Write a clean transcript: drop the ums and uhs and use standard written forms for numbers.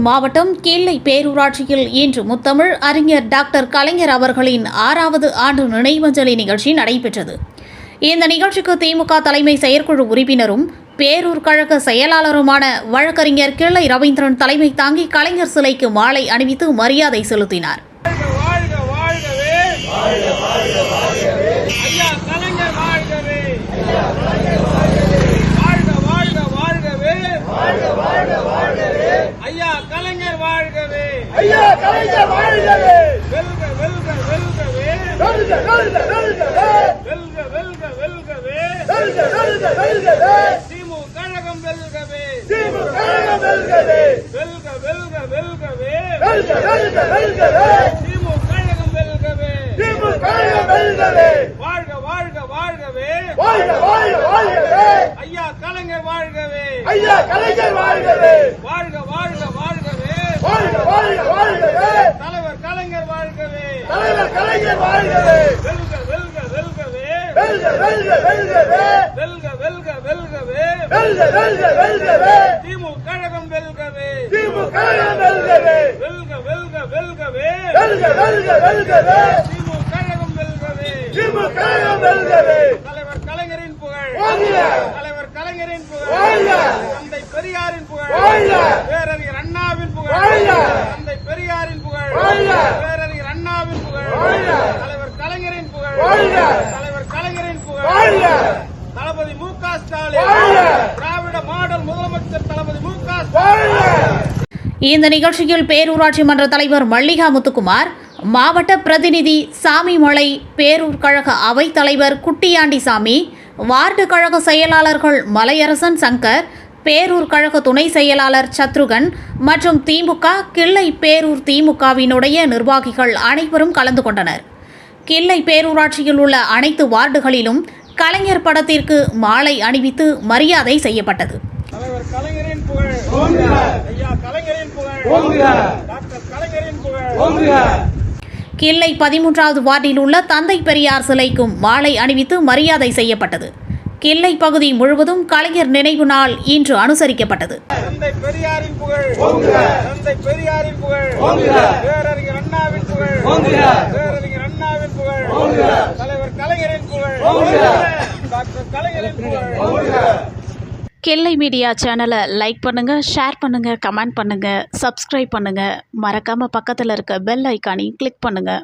மாவட்டம் கிள்ளை பேரூராட்சியில் இன்று முத்தமிழ் அறிஞர் டாக்டர் கலைஞர் அவர்களின் 6வது ஆண்டு நினைவஞ்சலி நிகழ்ச்சி நடைபெற்றது. இந்த நிகழ்ச்சிக்கு திமுக தலைமை செயற்குழு உறுப்பினரும் பேரூர் கழக செயலாளருமான வழக்கறிஞர் கிள்ளை ரவீந்திரன் தலைமை தாங்கி கலைஞர் சிலைக்கு மாலை அணிவித்து மரியாதை செலுத்தினார். ஐயா கலைஞர் வாழ்கவே! ஐயா கலைஞர் வாழ்கவே! வாழ்க வாழ்க வாழ்கவே! வாழ்க வாழ்க வாழ்கவே! தலைவர் கலைஞர் வாழ்கவே! தலைவர் கலைஞர் வாழ்கவே! வெல்க வெல்க வெல்கவே! வெல்க வெல்க வெல்கவே! வெல்க வெல்க வெல்கவே! வெல்க வெல்க வெல்கவே! திமுக கழகம் வெல்கவே! திமுக கழகம் வெல்கவே! வெல்க வெல்க வெல்கவே! வெல்க வெல்க வெல்கவே! திமுக கழகம் வெல்கவே! திமுக கழகம் வெல்கவே! தலைவர் கலைஞரின் புகழ்! வாழ்க! தலைவர் கலைஞரின் புகழ்! வாழ்க! தந்தை பெரியாரின் புகழ்! வாழ்க! பேரறிஞர் அண்ணாவின் புகழ்! வாழ்க! தந்தை பெரியாரின் புகழ்! வாழ்க! பேரறிஞர் அண்ணாவின் புகழ்! வாழ்க! தலைவர் கலைஞரின் புகழ்! வாழ்க! தலைவர் கலைஞரின் புகழ்! வாழ்க! தளபதி மு.க. ஸ்டாலின்! வாழ்க! திராவிட மாடல் முதலமைச்சர் தளபதி மு.க. வாழ்க! இந்த நிகழ்ச்சியில் பேரூராட்சி மன்ற தலைவர் மல்லிகா முத்துக்குமார், மாவட்ட பிரதிநிதி சாமிமலை, பேரூர் கழக அவைத் தலைவர் குட்டியாண்டிசாமி, வார்டு கழக செயலாளர்கள் மலையரசன் சங்கர், பேரூர் கழக துணை செயலாளர் சத்ருகன் மற்றும் திமுக கிள்ளை பேரூர் திமுகவினுடைய நிர்வாகிகள் அனைவரும் கலந்து கொண்டனர். கிள்ளை பேரூராட்சியில் உள்ள அனைத்து வார்டுகளிலும் கலைஞர் படத்திற்கு மாலை அணிவித்து மரியாதை செய்யப்பட்டது. தலைவர் கலைஞரின் புகழ்! ஐயா கலைஞரின் புகழ்! டாக்டர் கலைஞரின் புகழ்! கிள்ளை 13வது வார்டில் உள்ள தந்தை பெரியார் சிலைக்கும் மாலை அணிவித்து மரியாதை செய்யப்பட்டது. கிள்ளை பகுதி முழுவதும் கலைஞர் நினைவு நாள் இன்று அனுசரிக்கப்பட்டது. தந்தை பெரியாரின் புகழ்! தந்தை பெரியாரின் புகழ்! பேரறிஞர் அண்ணாவின் புகழ்! பேரறிஞர் அண்ணாவின் புகழ்! தலைவர் கலைஞரின் புகழ்! டாக்டர் கலைஞரின் புகழ்! கிள்ளை மீடியா சேனலை லைக் பண்ணுங்கள், ஷேர் பண்ணுங்கள், கமெண்ட் பண்ணுங்கள், சப்ஸ்கிரைப் பண்ணுங்கள். மறக்காமல் பக்கத்தில் இருக்க பெல் ஐக்கானையும் கிளிக் பண்ணுங்கள்.